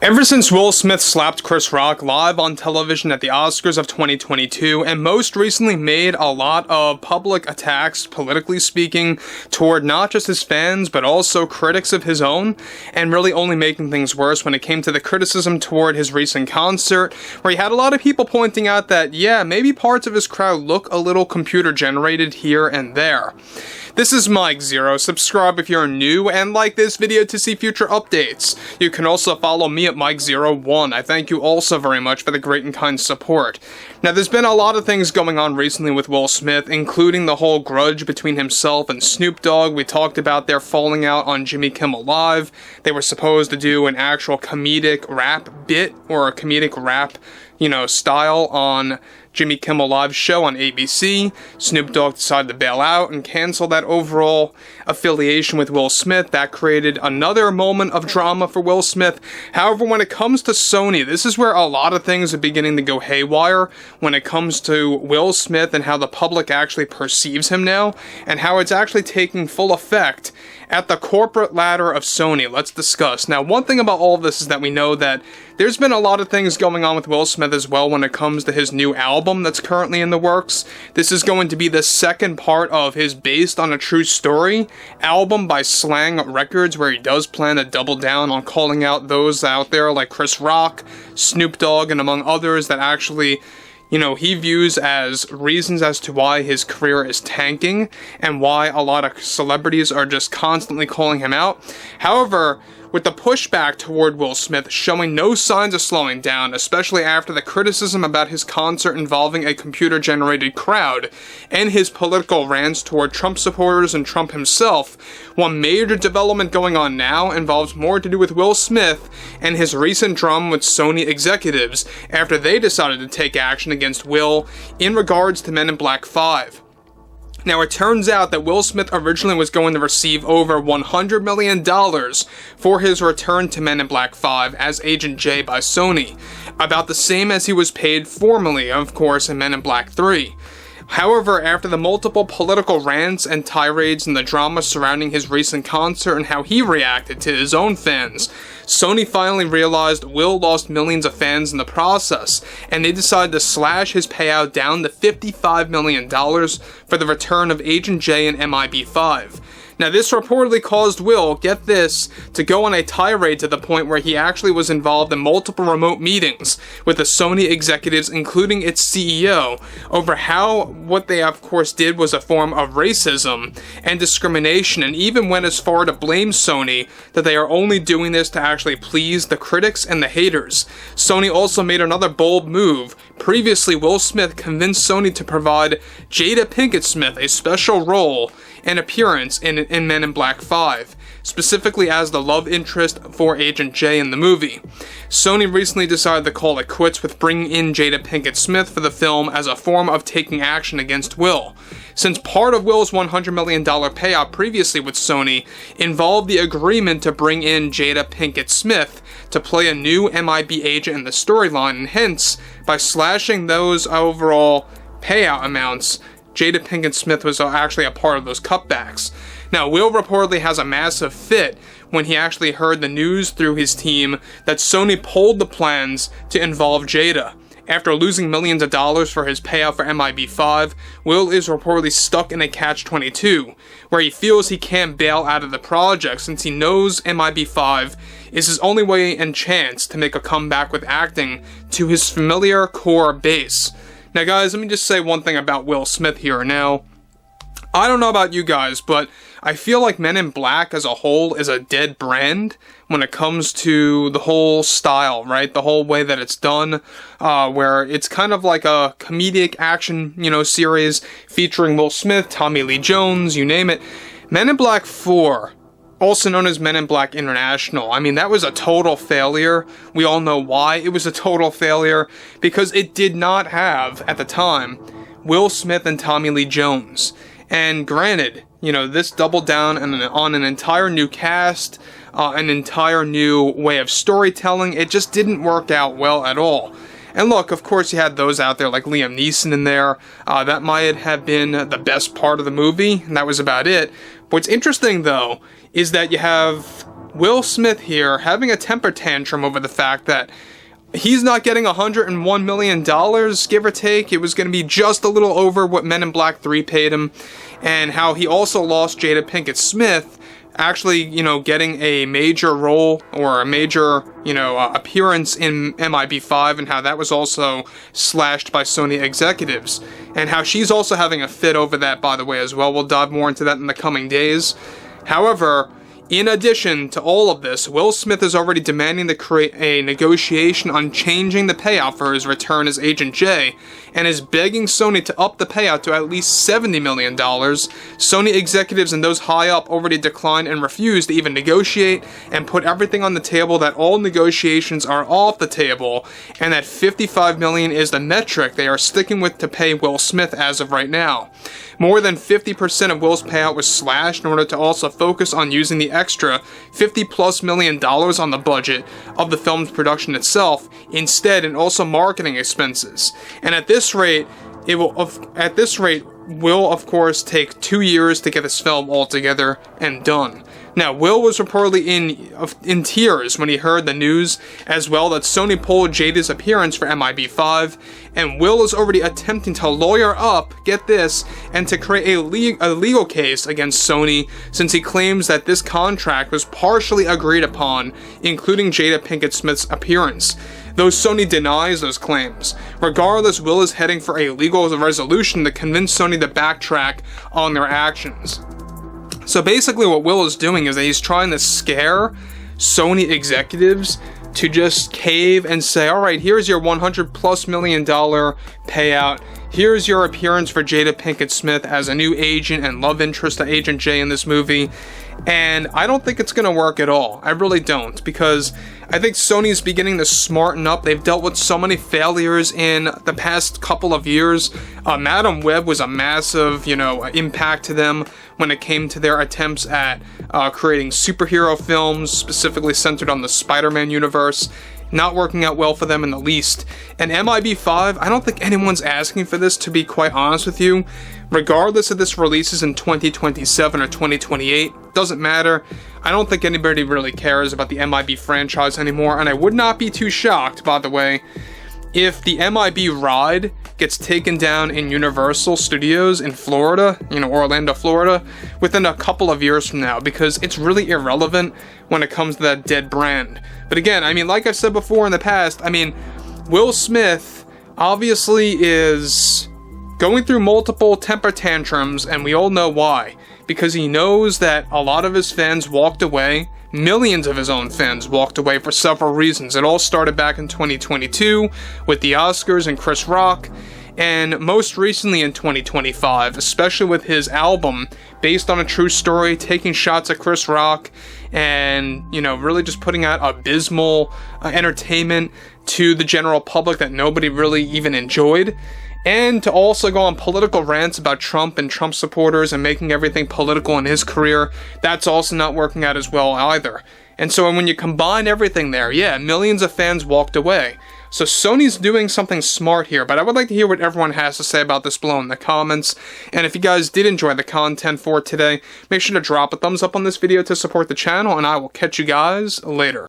Ever since Will Smith slapped Chris Rock live on television at the Oscars of 2022, and most recently made a lot of public attacks, politically speaking, toward not just his fans, but also critics of his own, and really only making things worse when it came to the criticism toward his recent concert, where he had a lot of people pointing out that, yeah, maybe parts of his crowd look a little computer-generated here and there. This is Mike Zero. Subscribe if you're new, and like this video to see future updates. You can also follow me at Mike01. I thank you also very much for the great and kind support. Now, there's been a lot of things going on recently with Will Smith, including the whole grudge between himself and Snoop Dogg. We talked about their falling out on Jimmy Kimmel Live. They were supposed to do an actual comedic rap bit, or a comedic rap, style on Jimmy Kimmel Live's show on ABC. Snoop Dogg decided to bail out and cancel that overall affiliation with Will Smith. That created another moment of drama for Will Smith. However, when it comes to Sony, this is where a lot of things are beginning to go haywire when it comes to Will Smith and how the public actually perceives him now, and how it's actually taking full effect at the corporate ladder of Sony. Let's discuss. Now, one thing about all of this is that we know that there's been a lot of things going on with Will Smith as well when it comes to his new album that's currently in the works. This is going to be the second part of his Based on a True Story album by Slang Records, where he does plan to double down on calling out those out there like Chris Rock, Snoop Dogg, and among others that actually he views as reasons as to why his career is tanking and why a lot of celebrities are just constantly calling him out. However, with the pushback toward Will Smith showing no signs of slowing down, especially after the criticism about his concert involving a computer-generated crowd, and his political rants toward Trump supporters and Trump himself, one major development going on now involves more to do with Will Smith and his recent drama with Sony executives after they decided to take action against Will in regards to Men in Black 5. Now, it turns out that Will Smith originally was going to receive over $100 million for his return to Men in Black 5 as Agent J by Sony, about the same as he was paid formerly, of course, in Men in Black 3. However, after the multiple political rants and tirades and the drama surrounding his recent concert and how he reacted to his own fans, Sony finally realized Will lost millions of fans in the process, and they decided to slash his payout down to $55 million for the return of Agent J and MIB5. Now, this reportedly caused Will, get this, to go on a tirade to the point where he actually was involved in multiple remote meetings with the Sony executives, including its CEO, over how what they of course did was a form of racism and discrimination, and even went as far to blame Sony that they are only doing this to actually please the critics and the haters. Sony also made another bold move. Previously, Will Smith convinced Sony to provide Jada Pinkett Smith a special role and appearance in Men in Black 5, specifically as the love interest for Agent J in the movie. Sony recently decided to call it quits with bringing in Jada Pinkett Smith for the film as a form of taking action against Will, since part of Will's $100 million payout previously with Sony involved the agreement to bring in Jada Pinkett Smith to play a new MIB agent in the storyline, and hence, by slashing those overall payout amounts, Jada Pinkett Smith was actually a part of those cutbacks. Now, Will reportedly has a massive fit when he actually heard the news through his team that Sony pulled the plans to involve Jada. After losing millions of dollars for his payout for MIB5, Will is reportedly stuck in a catch-22, where he feels he can't bail out of the project since he knows MIB5 is his only way and chance to make a comeback with acting to his familiar core base. Now, guys, let me just say one thing about Will Smith here. Now, I don't know about you guys, but I feel like Men in Black as a whole is a dead brand when it comes to the whole style, right? The whole way that it's done, where it's kind of like a comedic action, series featuring Will Smith, Tommy Lee Jones, you name it. Men in Black 4, also known as Men in Black International, I mean, that was a total failure. We all know why it was a total failure, because it did not have, at the time, Will Smith and Tommy Lee Jones. And granted, this doubled down on an entire new cast, an entire new way of storytelling. It just didn't work out well at all. And look, of course, you had those out there like Liam Neeson in there. That might have been the best part of the movie, and that was about it. What's interesting, though, is that you have Will Smith here having a temper tantrum over the fact that he's not getting $101 million, give or take. It was going to be just a little over what Men in Black 3 paid him, and how he also lost Jada Pinkett Smith actually, getting a major role or a major, appearance in MIB5, and how that was also slashed by Sony executives, and how she's also having a fit over that, by the way, as well. We'll dive more into that in the coming days. However, in addition to all of this, Will Smith is already demanding to create a negotiation on changing the payout for his return as Agent J, and is begging Sony to up the payout to at least $70 million. Sony executives and those high up already declined and refused to even negotiate, and put everything on the table that all negotiations are off the table, and that $55 million is the metric they are sticking with to pay Will Smith as of right now. More than 50% of Will's payout was slashed in order to also focus on using the extra $50+ million on the budget of the film's production itself instead, and also marketing expenses. And at this rate, will of course take 2 years to get this film all together and done. Now, Will was reportedly in tears when he heard the news as well that Sony pulled Jada's appearance for MIB5, and Will is already attempting to lawyer up, get this, and to create a legal case against Sony, since he claims that this contract was partially agreed upon, including Jada Pinkett Smith's appearance, though Sony denies those claims. Regardless, Will is heading for a legal resolution to convince Sony to backtrack on their actions. So basically what Will is doing is that he's trying to scare Sony executives to just cave and say, alright, here's your $100+ million payout, here's your appearance for Jada Pinkett Smith as a new agent and love interest to Agent J in this movie. And I don't think it's going to work at all. I really don't, because I think Sony's beginning to smarten up. They've dealt with so many failures in the past couple of years. Madam Web was a massive, impact to them when it came to their attempts at creating superhero films, specifically centered on the Spider-Man universe. Not working out well for them in the least. And MIB5, I don't think anyone's asking for this, to be quite honest with you. Regardless if this releases in 2027 or 2028, doesn't matter. I don't think anybody really cares about the MIB franchise anymore, and I would not be too shocked, by the way, if the MIB ride gets taken down in Universal Studios in Florida, Orlando, Florida, within a couple of years from now, because it's really irrelevant when it comes to that dead brand. But again, like I've said before in the past, Will Smith obviously is going through multiple temper tantrums, and we all know why. Because he knows that a lot of his fans walked away. Millions of his own fans walked away for several reasons. It all started back in 2022 with the Oscars and Chris Rock, and most recently in 2025, especially with his album based on a true story, taking shots at Chris Rock, and really just putting out abysmal entertainment to the general public that nobody really even enjoyed. And to also go on political rants about Trump and Trump supporters and making everything political in his career, that's also not working out as well either. And so when you combine everything there, yeah, millions of fans walked away. So Sony's doing something smart here, but I would like to hear what everyone has to say about this below in the comments. And if you guys did enjoy the content for today, make sure to drop a thumbs up on this video to support the channel, and I will catch you guys later.